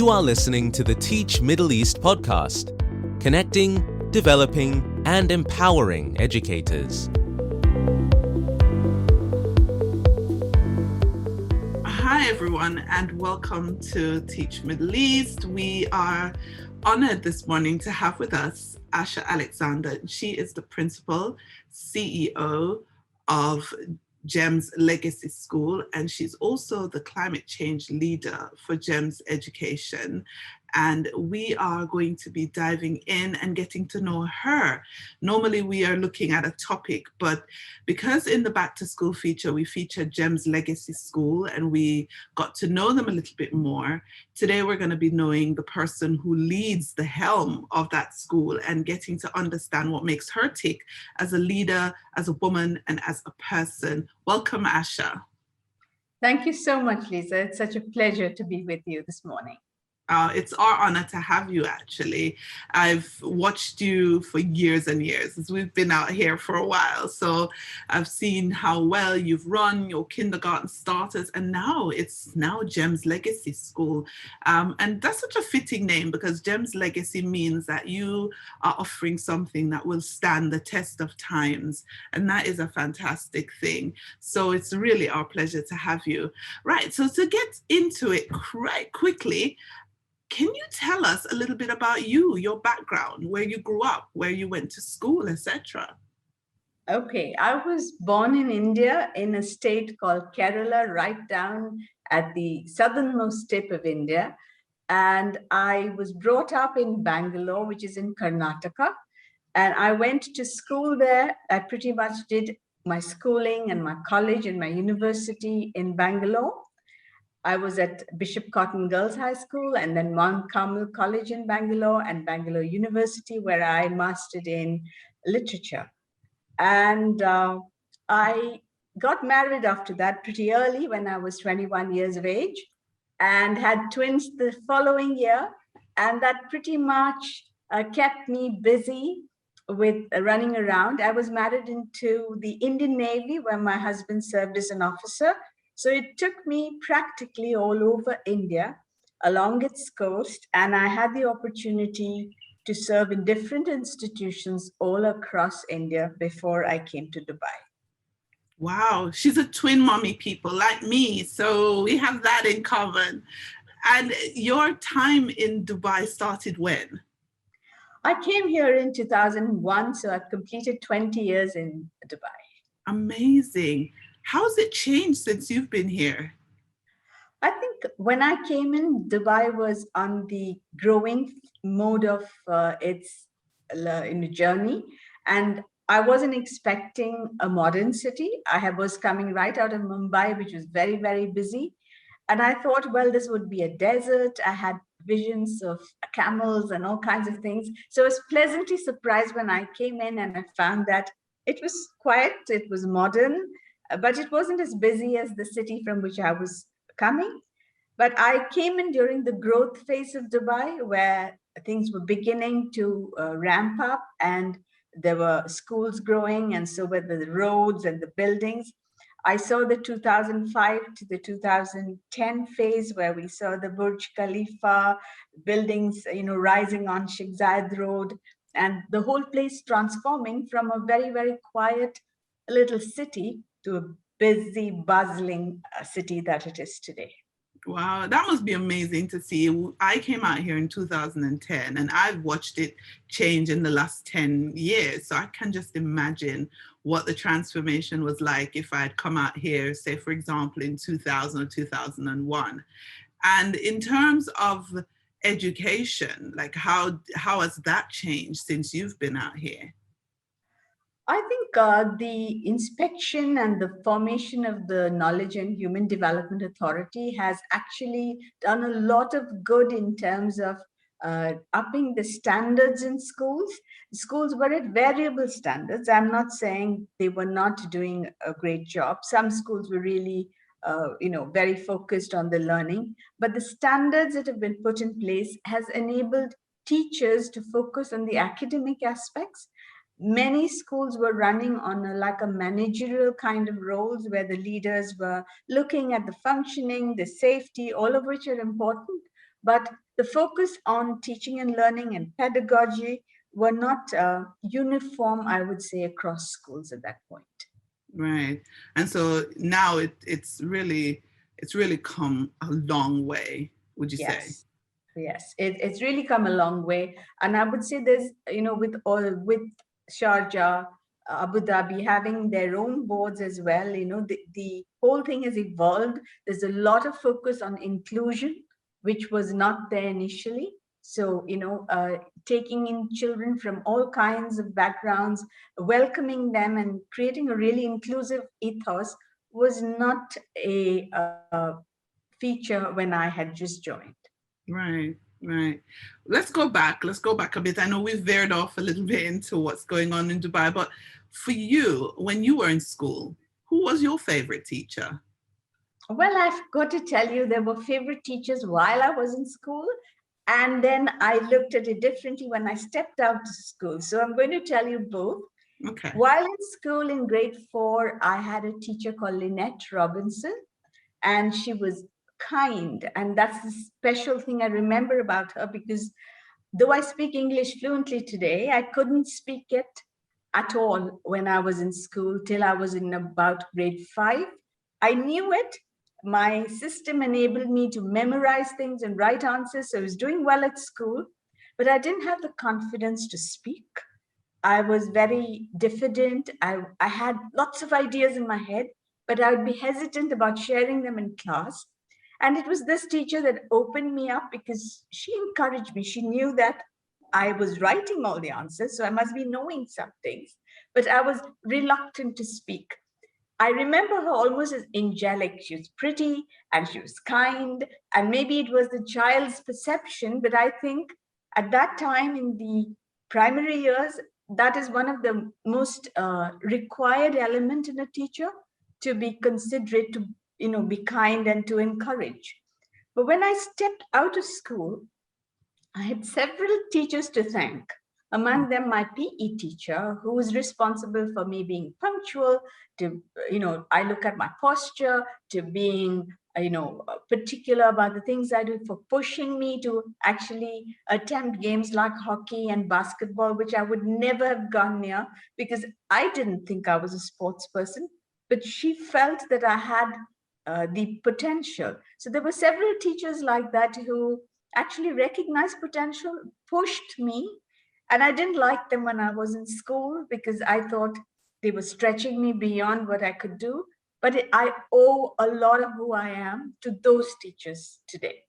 You are listening to the Teach Middle East podcast, connecting, developing, and empowering educators. Hi everyone, and welcome to Teach Middle East. We are honored this morning to have with us Asha Alexander. She is the principal CEO of GEMS Legacy School, and she's also the climate change leader for GEMS Education. And we are going to be diving in and getting to know her. Normally we are looking at a topic, but because in the Back to School feature, we featured GEMS Legacy School and we got to know them a little bit more. Today we're going to be knowing the person who leads the helm of that school and getting to understand what makes her tick as a leader, as a woman, and as a person. Welcome, Asha. Thank you so much, Lisa. It's such a pleasure to be with you this morning. It's our honor to have you, actually. I've watched you for years and years as we've been out here for a while. So I've seen how well you've run your kindergarten starters, and now it's GEMS Legacy School. And that's such a fitting name because GEMS Legacy means that you are offering something that will stand the test of times. And that is a fantastic thing. So it's really our pleasure to have you. Right, so to get into it right quickly, can you tell us a little bit about you, your background, where you grew up, where you went to school, etc.? Okay, I was born in India in a state called Kerala, right down at the southernmost tip of India. And I was brought up in Bangalore, which is in Karnataka. And I went to school there. I pretty much did my schooling and my college and my university in Bangalore. I was at Bishop Cotton Girls High School and then Mount Carmel College in Bangalore and Bangalore University, where I mastered in literature. And I got married after that pretty early when I was 21 years of age and had twins the following year. And that pretty much kept me busy with running around. I was married into the Indian Navy where my husband served as an officer. So it took me practically all over India along its coast, and I had the opportunity to serve in different institutions all across India before I came to Dubai. Wow, she's a twin mommy, people like me. So we have that in common. And your time in Dubai started when? I came here in 2001, so I've completed 20 years in Dubai. Amazing. How's it changed since you've been here? I think when I came in, Dubai was on the growing mode of its journey. And I wasn't expecting a modern city. I was coming right out of Mumbai, which was very, very busy. And I thought, well, this would be a desert. I had visions of camels and all kinds of things. So I was pleasantly surprised when I came in and I found that it was quiet, it was modern, but it wasn't as busy as the city from which I was coming. But I came in during the growth phase of Dubai, where things were beginning to ramp up and there were schools growing, and so were the roads and the buildings. I saw the 2005 to the 2010 phase where we saw the Burj Khalifa buildings, rising on Sheikh Zayed Road, and the whole place transforming from a very, very quiet little city to a busy, bustling city that it is today. Wow, that must be amazing to see. I came out here in 2010 and I've watched it change in the last 10 years. So I can just imagine what the transformation was like if I had come out here, say, for example, in 2000 or 2001. And in terms of education, like how has that changed since you've been out here? I think the inspection and the formation of the Knowledge and Human Development Authority has actually done a lot of good in terms of upping the standards in schools. Schools were at variable standards. I'm not saying they were not doing a great job. Some schools were really, very focused on the learning, but the standards that have been put in place has enabled teachers to focus on the academic aspects. Many schools were running on a managerial kind of roles where the leaders were looking at the functioning, the safety, all of which are important. but the focus on teaching and learning and pedagogy were not uniform, I would say, across schools at that point. Right. And so now it's really come a long way, would you say? Yes, it's really come a long way. And I would say there's, with Sharjah, Abu Dhabi having their own boards as well, the whole thing has evolved. There's a lot of focus on inclusion, which was not there initially. So, taking in children from all kinds of backgrounds, welcoming them and creating a really inclusive ethos was not a feature when I had just joined. Right, right. Let's go back. Let's go back a bit. I know we've veered off a little bit into what's going on in Dubai, but for you, when you were in school, who was your favorite teacher? Well, I've got to tell you, there were favorite teachers while I was in school. And then I looked at it differently when I stepped out to school. So I'm going to tell you both. Okay. While in school in grade 4, I had a teacher called Lynette Robinson, and she was kind. And that's the special thing I remember about her, because though I speak English fluently today, I couldn't speak it at all when I was in school till I was in about grade 5. I knew it. My system enabled me to memorize things and write answers. So I was doing well at school, but I didn't have the confidence to speak. I was very diffident. I had lots of ideas in my head, but I would be hesitant about sharing them in class. And it was this teacher that opened me up, because she encouraged me. She knew that I was writing all the answers, so I must be knowing some things, but I was reluctant to speak. I remember her almost as angelic. She was pretty and she was kind, and maybe it was the child's perception, but I think at that time in the primary years, that is one of the most required element in a teacher, to be considerate, to be kind and to encourage. But when I stepped out of school, I had several teachers to thank. Among them, my PE teacher, who was responsible for me being punctual, to, I look at my posture, to being, particular about the things I do, for pushing me to actually attempt games like hockey and basketball, which I would never have gone near because I didn't think I was a sports person, but she felt that I had the potential. So there were several teachers like that who actually recognized potential, pushed me. And I didn't like them when I was in school because I thought they were stretching me beyond what I could do. But I owe a lot of who I am to those teachers today.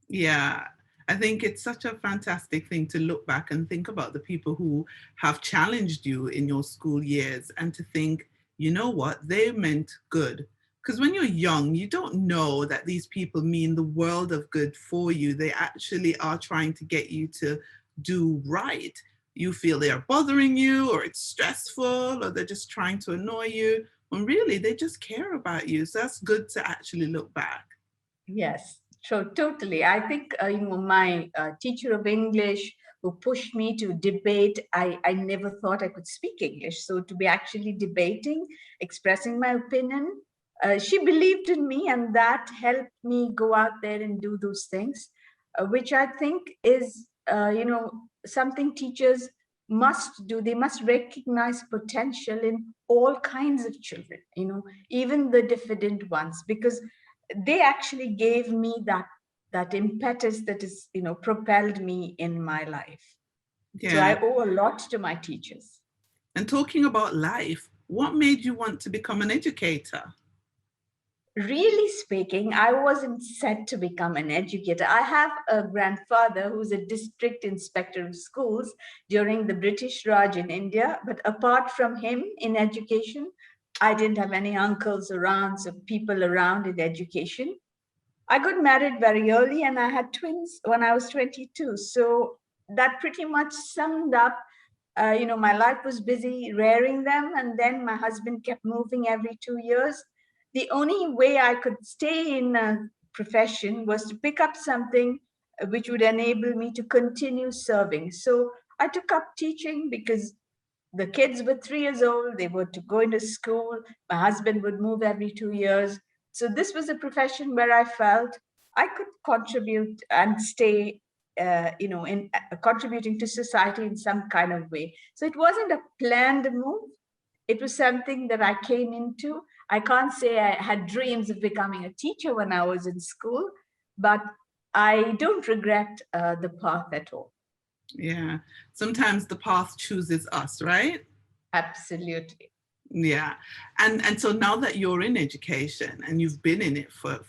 Yeah, I think it's such a fantastic thing to look back and think about the people who have challenged you in your school years, and to think, you know what, they meant good. Because when you're young, you don't know that these people mean the world of good for you. They actually are trying to get you to do right. You feel they are bothering you, or it's stressful, or they're just trying to annoy you, when really they just care about you. So that's good to actually look back. Yes, so totally. I think my teacher of English who pushed me to debate, I never thought I could speak English. So to be actually debating, expressing my opinion, she believed in me, and that helped me go out there and do those things, which I think is, something teachers must do. They must recognize potential in all kinds of children, even the diffident ones, because they actually gave me that impetus that is, propelled me in my life. Yeah. So I owe a lot to my teachers. And talking about life, what made you want to become an educator? Really speaking, I wasn't set to become an educator. I have a grandfather who's a district inspector of schools during the British Raj in India. But apart from him in education, I didn't have any uncles or aunts or people around in education. I got married very early and I had twins when I was 22. So that pretty much summed up, my life was busy rearing them. And then my husband kept moving every 2 years. The only way I could stay in a profession was to pick up something which would enable me to continue serving. So I took up teaching because the kids were 3 years old. They were to go into school. My husband would move every 2 years. So this was a profession where I felt I could contribute and stay, in contributing to society in some kind of way. So it wasn't a planned move. It was something that I came into. I can't say I had dreams of becoming a teacher when I was in school, but I don't regret the path at all. Yeah. Sometimes the path chooses us, right? Absolutely. Yeah. And so now that you're in education and you've been in it for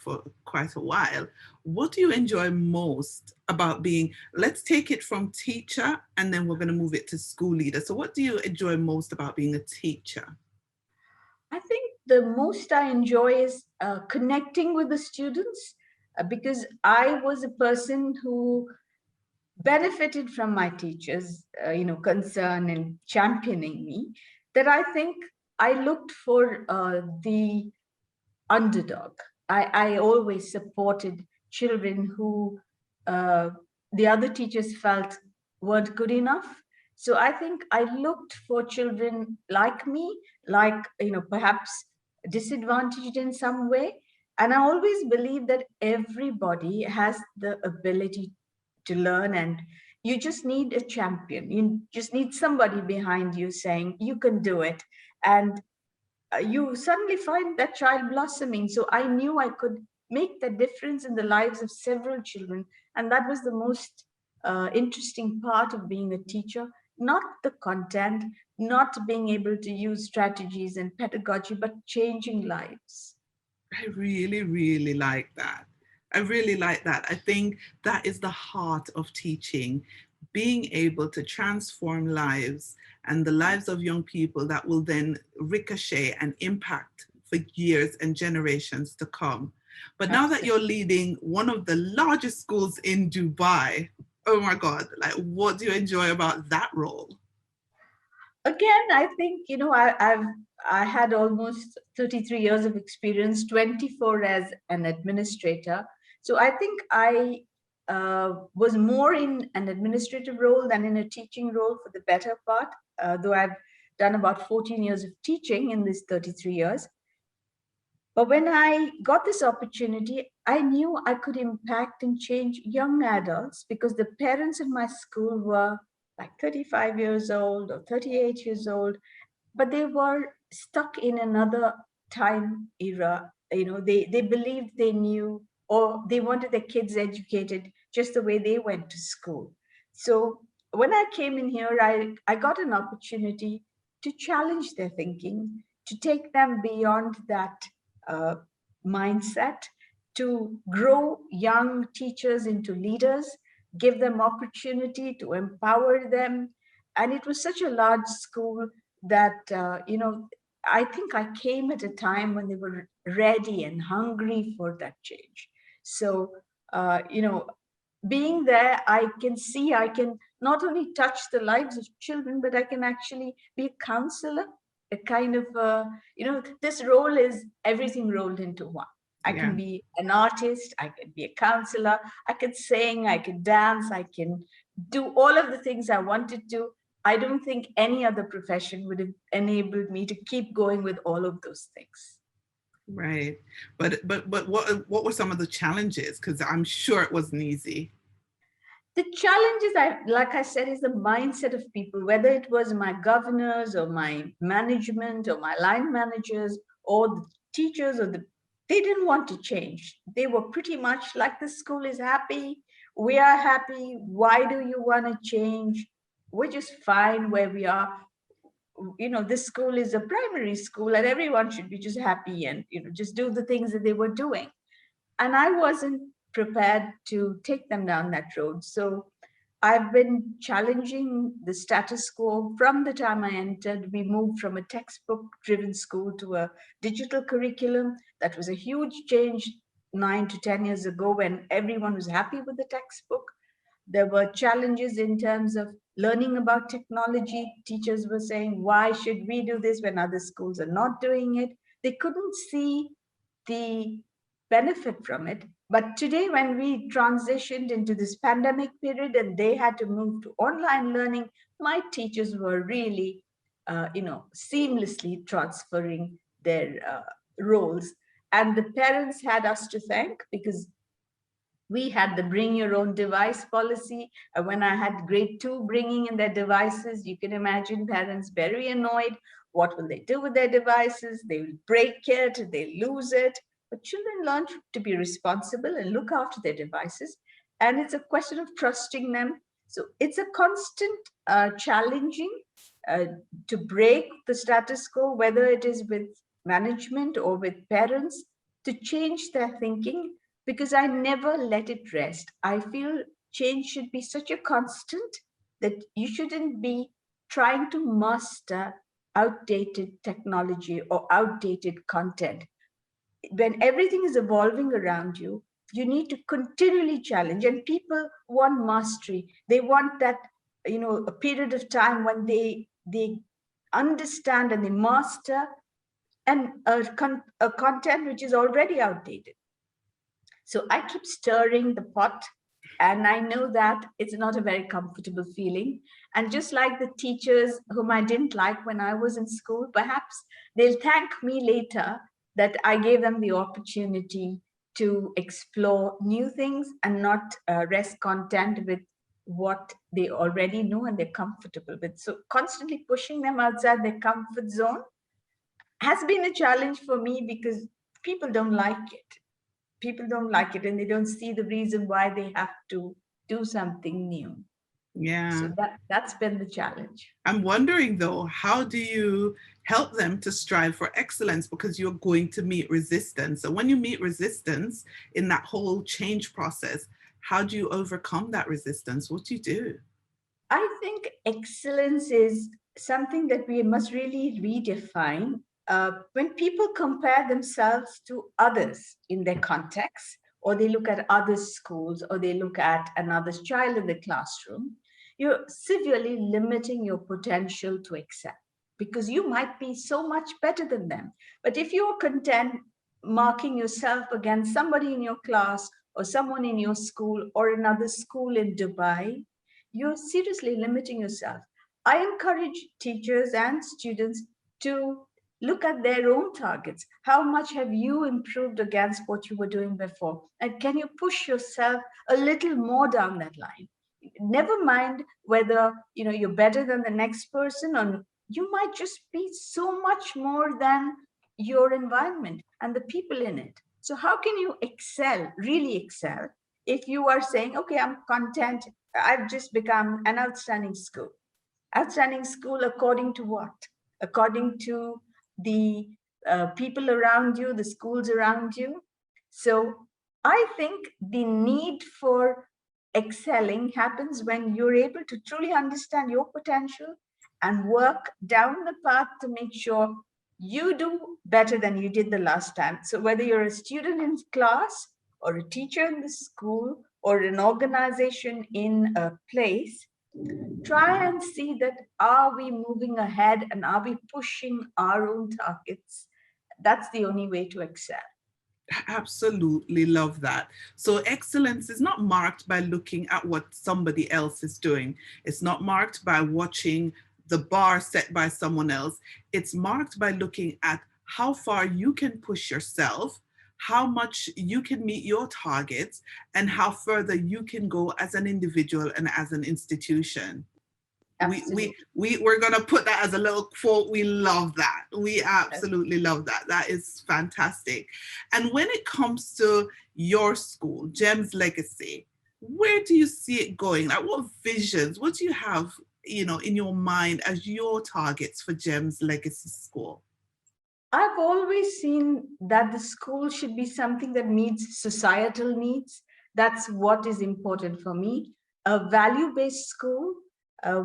quite a while, what do you enjoy most about being, let's take it from teacher and then we're going to move it to school leader. So what do you enjoy most about being a teacher? I think the most I enjoy is connecting with the students, because I was a person who benefited from my teachers, concern and championing me, that I think I looked for the underdog. I always supported children who the other teachers felt weren't good enough. So I think I looked for children like me, like, perhaps disadvantaged in some way. And I always believe that everybody has the ability to learn, and you just need a champion. You just need somebody behind you saying, you can do it. And you suddenly find that child blossoming. So I knew I could make the difference in the lives of several children. And that was the most interesting part of being a teacher, not the content, not being able to use strategies and pedagogy, but changing lives. I really, really like that. I really like that. I think that is the heart of teaching, being able to transform lives and the lives of young people that will then ricochet and impact for years and generations to come. But now that you're leading one of the largest schools in Dubai, oh my God, like what do you enjoy about that role? Again, I think, I had almost 33 years of experience, 24 as an administrator. So I think I was more in an administrative role than in a teaching role for the better part, though I've done about 14 years of teaching in these 33 years. But when I got this opportunity, I knew I could impact and change young adults, because the parents in my school were like 35 years old or 38 years old, but they were stuck in another time era. They believed they knew, or they wanted their kids educated just the way they went to school. So when I came in here, I got an opportunity to challenge their thinking, to take them beyond that uh, mindset, to grow young teachers into leaders, give them opportunity to empower them. And it was such a large school that, I think I came at a time when they were ready and hungry for that change. So, being there, I can see I can not only touch the lives of children, but I can actually be a counselor, a kind of, this role is everything rolled into one. I Yeah. can be an artist, I can be a counselor, I can sing, I can dance, I can do all of the things I wanted to. I don't think any other profession would have enabled me to keep going with all of those things. Right. But what were some of the challenges? Because I'm sure it wasn't easy. The challenge is, like I said, is the mindset of people, whether it was my governors or my management or my line managers or the teachers, they didn't want to change. They were pretty much like, the school is happy, we are happy, why do you want to change? We're just fine where we are. This school is a primary school and everyone should be just happy and, just do the things that they were doing. And I wasn't prepared to take them down that road. So I've been challenging the status quo from the time I entered. We moved from a textbook driven school to a digital curriculum. That was a huge change 9 to 10 years ago, when everyone was happy with the textbook. There were challenges in terms of learning about technology. Teachers were saying, why should we do this when other schools are not doing it? They couldn't see the benefit from it. But today, when we transitioned into this pandemic period and they had to move to online learning, my teachers were really, seamlessly transferring their roles. And the parents had us to thank, because We had the bring your own device policy. When I had grade 2 bringing in their devices, you can imagine parents very annoyed. What will they do with their devices? They will break it, they lose it. But children learn to be responsible and look after their devices. And it's a question of trusting them. So it's a constant challenging to break the status quo, whether it is with management or with parents, to change their thinking, because I never let it rest. I feel change should be such a constant that you shouldn't be trying to master outdated technology or outdated content. When everything is evolving around you, you need to continually challenge, and people want mastery. They want that, a period of time when they understand and they master and a content which is already outdated. So I keep stirring the pot, and I know that it's not a very comfortable feeling. And just like the teachers whom I didn't like when I was in school, perhaps they'll thank me later that I gave them the opportunity to explore new things and not rest content with what they already know and they're comfortable with. So constantly pushing them outside their comfort zone has been a challenge for me, because people don't like it. People don't like it, and they don't see the reason why they have to do something new. Yeah. So that's been the challenge. I'm wondering though, how do you help them to strive for excellence? Because you're going to meet resistance. So when you meet resistance in that whole change process, how do you overcome that resistance? What do you do? I think excellence is something that we must really redefine. When people compare themselves to others in their context, or they look at other schools, or they look at another child in the classroom, you're severely limiting your potential to excel, because you might be so much better than them. But if you're content marking yourself against somebody in your class, or someone in your school, or another school in Dubai, you're seriously limiting yourself. I encourage teachers and students to look at their own targets. How much have you improved against what you were doing before? And can you push yourself a little more down that line? Never mind whether you're better than the next person, or you might just be so much more than your environment and the people in it. So how can you excel, really excel, if you are saying, okay, I'm content, I've just become an outstanding school. Outstanding school according to what? According to the people around you, the schools around you. So I think the need for excelling happens when you're able to truly understand your potential and work down the path to make sure you do better than you did the last time. So whether you're a student in class, or a teacher in the school, or an organization in a place, try and see that, are we moving ahead and are we pushing our own targets? That's the only way to excel. Absolutely love that. So excellence is not marked by looking at what somebody else is doing. It's not marked by watching the bar set by someone else. It's marked by looking at how far you can push yourself, how much you can meet your targets, and how further you can go as an individual and as an institution. We're going to put that as a little quote. We love that. We absolutely love that. That is fantastic. And when it comes to your school, GEM's legacy, where do you see it going? Like, what visions, what do you have, in your mind as your targets for GEM's legacy school? I've always seen that the school should be something that meets societal needs. That's what is important for me. A value-based school,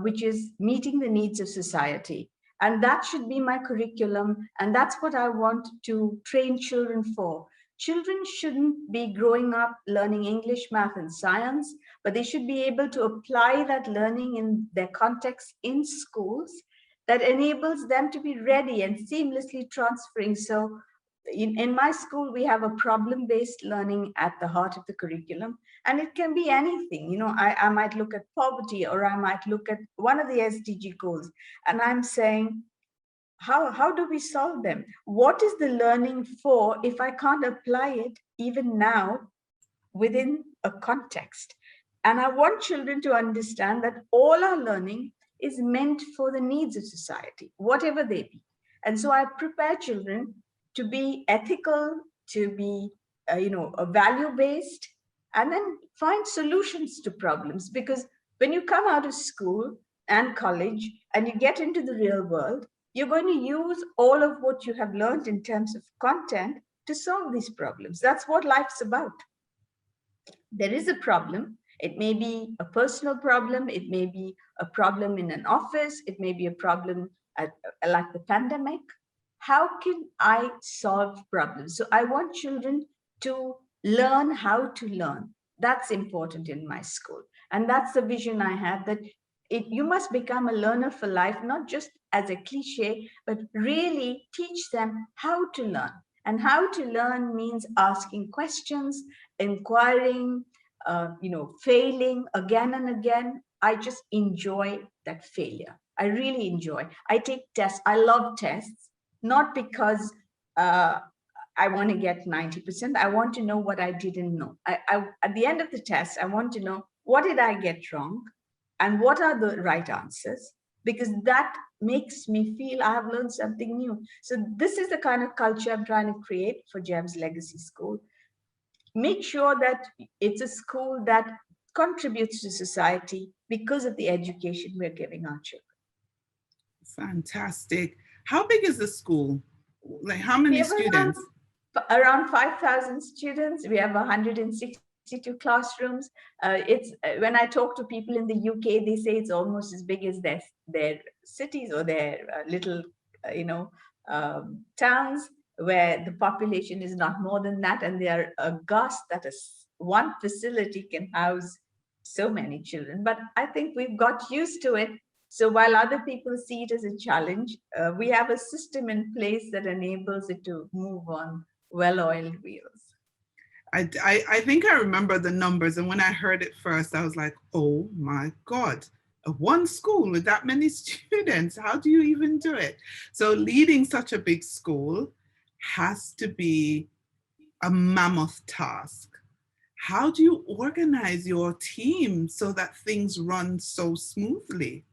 which is meeting the needs of society. And that should be my curriculum. And that's what I want to train children for. Children shouldn't be growing up learning English, math, and science, but they should be able to apply that learning in their context in schools that enables them to be ready and seamlessly transferring. So in my school, we have a problem-based learning at the heart of the curriculum, and it can be anything. I might look at poverty, or I might look at one of the SDG goals, and I'm saying, how do we solve them? What is the learning for if I can't apply it even now within a context. And I want children to understand that all our learning is meant for the needs of society, whatever they be. And so I prepare children to be ethical, to be, value-based, and then find solutions to problems. Because when you come out of school and college and you get into the real world, you're going to use all of what you have learned in terms of content to solve these problems. That's what life's about. There is a problem. It may be a personal problem. It may be a problem in an office. It may be a problem like the pandemic. How can I solve problems? So I want children to learn how to learn. That's important in my school. And that's the vision I have, that you must become a learner for life, not just as a cliche, but really teach them how to learn. And how to learn means asking questions, inquiring, failing again and again. I just enjoy that failure. I really enjoy. I take tests. I love tests, not because I want to get 90%. I want to know what I didn't know. At the end of the test, I want to know, what did I get wrong and what are the right answers? Because that makes me feel I have learned something new. So this is the kind of culture I'm trying to create for GEMS Legacy School. Make sure that it's a school that contributes to society because of the education we're giving our children. Fantastic. How big is the school? Like how many students? Around 5,000 students. We have 162 classrooms. It's when I talk to people in the UK, they say it's almost as big as their cities or their little, towns, where the population is not more than that, and they are aghast that one facility can house so many children. But I think we've got used to it. So while other people see it as a challenge, we have a system in place that enables it to move on well-oiled wheels. I think I remember the numbers, and when I heard it first, I was like, oh my God, one school with that many students, how do you even do it? So leading such a big school has to be a mammoth task. How do you organize your team so that things run so smoothly?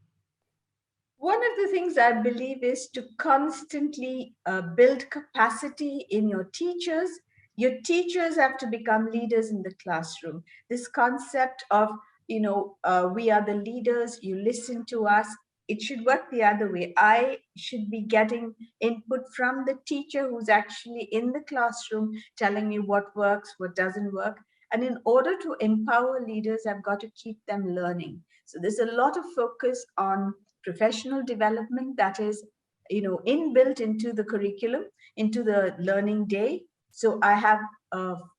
One of the things I believe is to constantly build capacity in your teachers. Your teachers have to become leaders in the classroom. This concept of, we are the leaders, you listen to us, it should work the other way. I should be getting input from the teacher who's actually in the classroom telling me what works, what doesn't work. And in order to empower leaders, I've got to keep them learning. So there's a lot of focus on professional development that is, inbuilt into the curriculum, into the learning day. So I have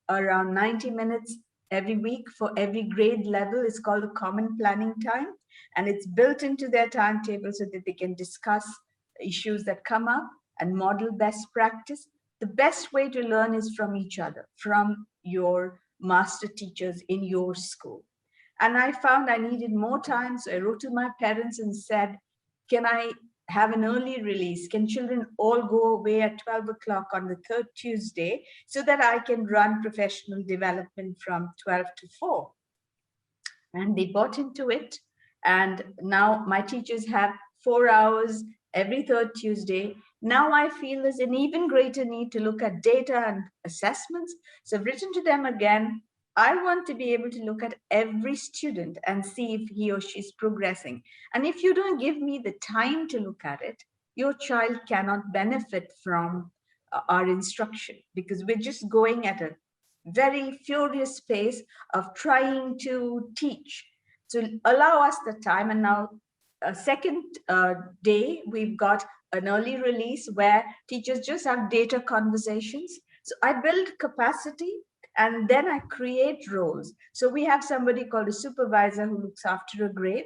around 90 minutes every week for every grade level. It's called a common planning time. And it's built into their timetable so that they can discuss issues that come up and model best practice. The best way to learn is from each other, from your master teachers in your school. And I found I needed more time. So I wrote to my parents and said, can I have an early release? Can children all go away at 12 o'clock on the third Tuesday so that I can run professional development from 12 to 4? And they bought into it. And now my teachers have 4 hours every third Tuesday. Now I feel there's an even greater need to look at data and assessments. So I've written to them again. I want to be able to look at every student and see if he or she's progressing. And if you don't give me the time to look at it, your child cannot benefit from our instruction, because we're just going at a very furious pace of trying to teach. So allow us the time. And now second day, we've got an early release where teachers just have data conversations. So I build capacity and then I create roles. So we have somebody called a supervisor who looks after a grade.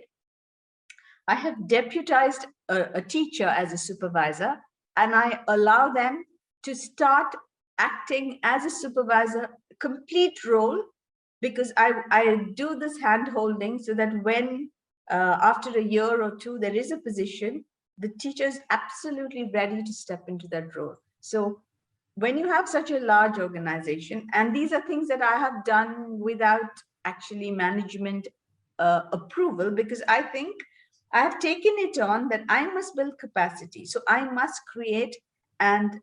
I have deputized a teacher as a supervisor, and I allow them to start acting as a supervisor, complete role, because I do this hand holding so that when after a year or two, there is a position, the teacher is absolutely ready to step into that role. So when you have such a large organization, and these are things that I have done without actually management approval, because I think I have taken it on that I must build capacity. So I must create and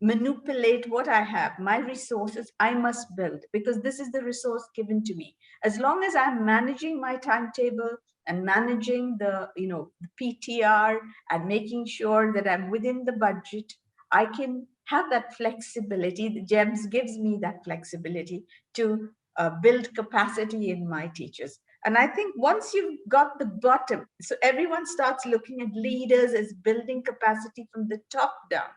manipulate what I have, my resources, I must build, because this is the resource given to me. As long as I'm managing my timetable and managing the, the PTR and making sure that I'm within the budget, I can have that flexibility. The GEMS gives me that flexibility to build capacity in my teachers. And I think once you've got the bottom, so everyone starts looking at leaders as building capacity from the top down.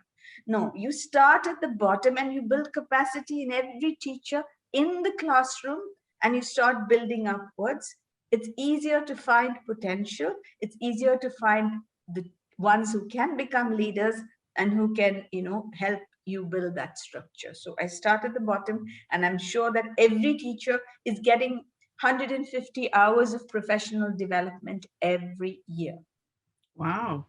No, you start at the bottom and you build capacity in every teacher in the classroom, and you start building upwards. It's easier to find potential. It's easier to find the ones who can become leaders and who can, help you build that structure. So I start at the bottom, and I'm sure that every teacher is getting 150 hours of professional development every year. Wow.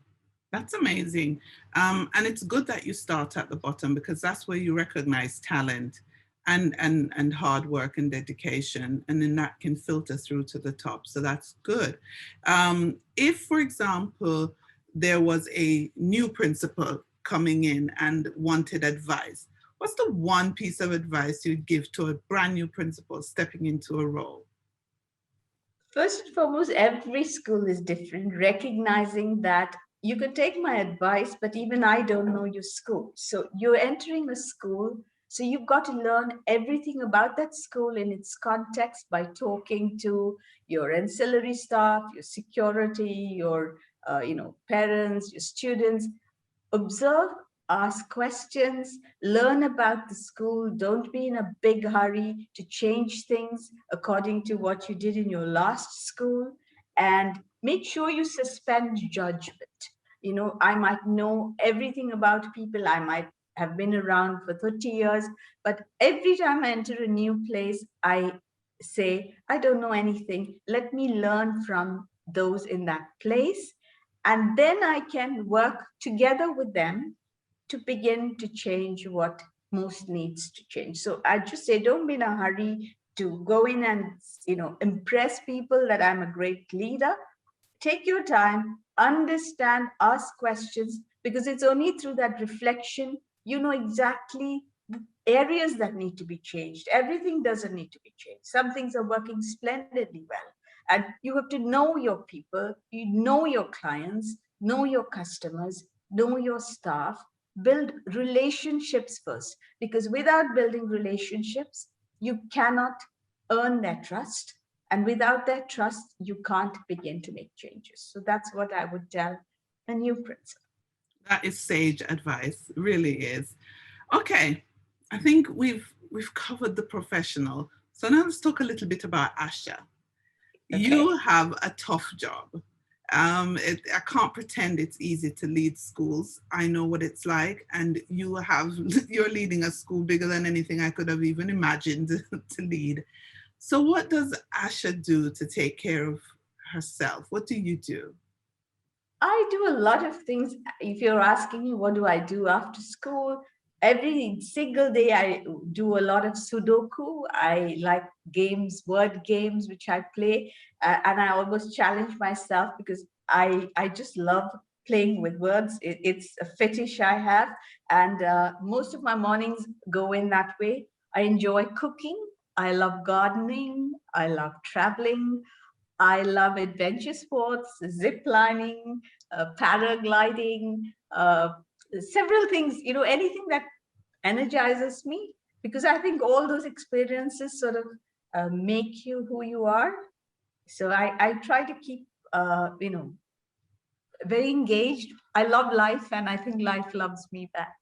That's amazing. And it's good that you start at the bottom, because that's where you recognize talent and hard work and dedication. And then that can filter through to the top. So that's good. If, for example, there was a new principal coming in and wanted advice, what's the one piece of advice you'd give to a brand new principal stepping into a role? First and foremost, every school is different, recognizing that you can take my advice, but even I don't know your school. So you're entering a school, so you've got to learn everything about that school in its context by talking to your ancillary staff, your security, your parents, your students. Observe, ask questions, learn about the school. Don't be in a big hurry to change things according to what you did in your last school, and make sure you suspend judgment. I might know everything about people. I might have been around for 30 years, but every time I enter a new place, I say, I don't know anything. Let me learn from those in that place. And then I can work together with them to begin to change what most needs to change. So I just say, don't be in a hurry to go in and, impress people that I'm a great leader. Take your time, understand, ask questions, because it's only through that reflection you know exactly the areas that need to be changed. Everything doesn't need to be changed. Some things are working splendidly well. And you have to know your people, you know your clients, know your customers, know your staff, build relationships first, because without building relationships, you cannot earn their trust. And without their trust, you can't begin to make changes. So that's what I would tell a new principal. That is sage advice, really is. Okay, I think we've covered the professional. So now let's talk a little bit about Asha. Okay. You have a tough job. I can't pretend it's easy to lead schools. I know what it's like, and you're leading a school bigger than anything I could have even imagined to lead. So what does Asha do to take care of herself? What do you do? I do a lot of things. If you're asking me, what do I do after school? Every single day, I do a lot of Sudoku. I like games, word games, which I play. And I almost challenge myself, because I just love playing with words. It's a fetish I have. And most of my mornings go in that way. I enjoy cooking. I love gardening. I love traveling. I love adventure sports, zip lining, paragliding, several things, anything that energizes me, because I think all those experiences sort of make you who you are. So I try to keep, very engaged. I love life, and I think life loves me back.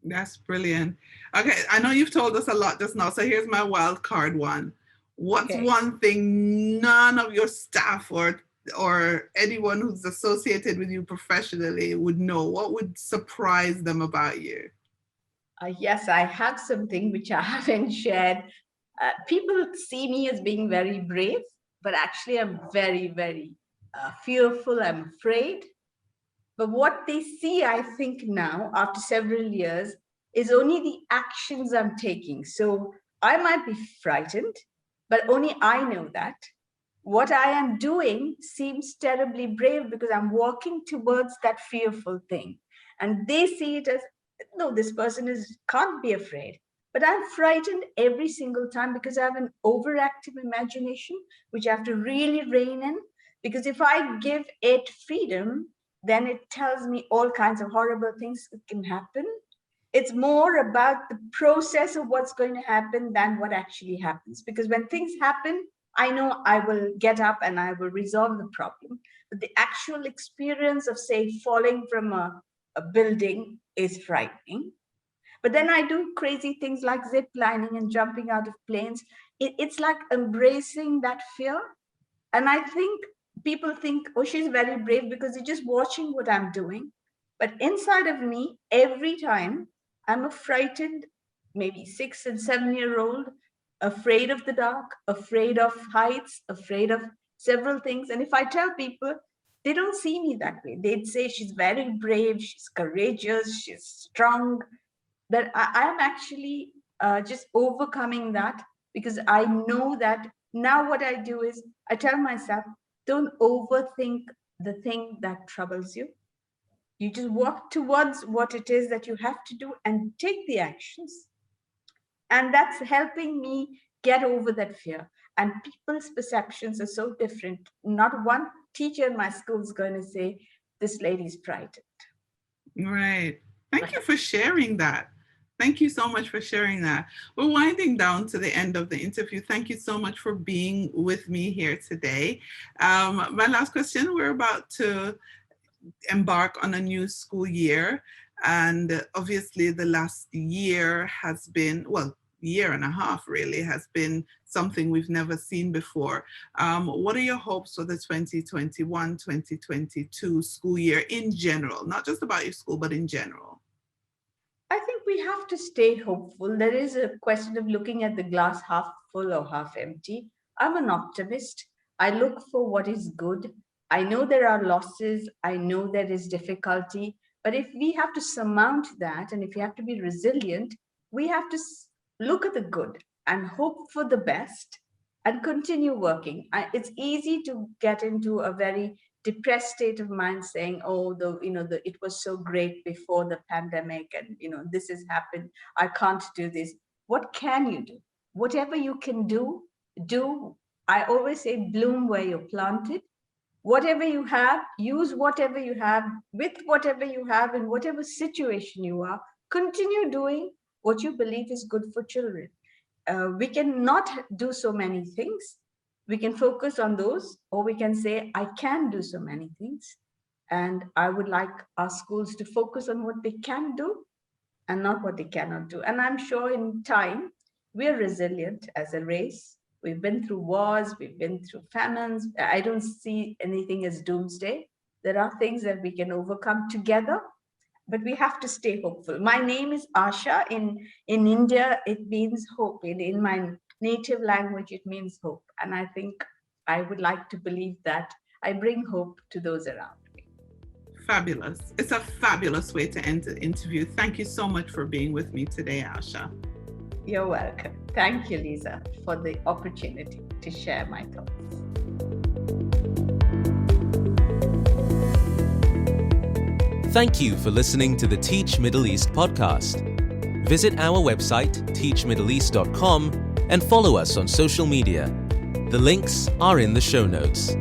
That's brilliant. Okay, I know you've told us a lot just now, so here's my wild card one. What's one thing none of your staff or anyone who's associated with you professionally would know? What would surprise them about you? Yes, I have something which I haven't shared. People see me as being very brave, but actually I'm very, very fearful. I'm afraid. But what they see, I think now, after several years, is only the actions I'm taking. So I might be frightened, but only I know that. What I am doing seems terribly brave because I'm walking towards that fearful thing. And they see it as, no, this person can't be afraid. But I'm frightened every single time because I have an overactive imagination, which I have to really rein in. Because if I give it freedom, then it tells me all kinds of horrible things that can happen. It's more about the process of what's going to happen than what actually happens. Because when things happen, I know I will get up and I will resolve the problem. But the actual experience of, say, falling from a building is frightening. But then I do crazy things like zip lining and jumping out of planes. It's like embracing that fear. And I think people think, oh, she's very brave because they're just watching what I'm doing. But inside of me, every time I'm a frightened, maybe 6 and 7-year-old, afraid of the dark, afraid of heights, afraid of several things. And if I tell people, they don't see me that way. They'd say she's very brave, she's courageous, she's strong. But I am actually just overcoming that because I know that now what I do is I tell myself, don't overthink the thing that troubles you. You just walk towards what it is that you have to do and take the actions. And that's helping me get over that fear. And people's perceptions are so different. Not one teacher in my school is going to say, this lady's frightened. Right. Thank you for sharing that. Thank you so much for sharing that. We're winding down to the end of the interview. Thank you so much for being with me here today. My last question, we're about to embark on a new school year. And obviously the last year has been, well, year and a half really has been something we've never seen before. What are your hopes for the 2021-2022 school year in general? Not just about your school, but in general. I think we have to stay hopeful. There is a question of looking at the glass half full or half empty. I'm an optimist. I look for what is good. I know there are losses. I know there is difficulty. But if we have to surmount that, and if we have to be resilient, we have to look at the good and hope for the best and continue working. It's easy to get into a very depressed state of mind saying, oh, it was so great before the pandemic and, this has happened. I can't do this. What can you do? Whatever you can do. I always say, bloom where you're planted. Whatever you have, use whatever you have with whatever you have in whatever situation you are. Continue doing what you believe is good for children. We cannot do so many things. We can focus on those, or we can say, I can do so many things. And I would like our schools to focus on what they can do and not what they cannot do. And I'm sure in time, we're resilient as a race. We've been through wars, we've been through famines. I don't see anything as doomsday. There are things that we can overcome together, but we have to stay hopeful. My name is Asha. In India, it means hope. In my native language, it means hope. And I think I would like to believe that I bring hope to those around me. Fabulous. It's a fabulous way to end the interview. Thank you so much for being with me today, Asha. You're welcome. Thank you, Lisa, for the opportunity to share my thoughts. Thank you for listening to the Teach Middle East podcast. Visit our website, teachmiddleeast.com, and follow us on social media. The links are in the show notes.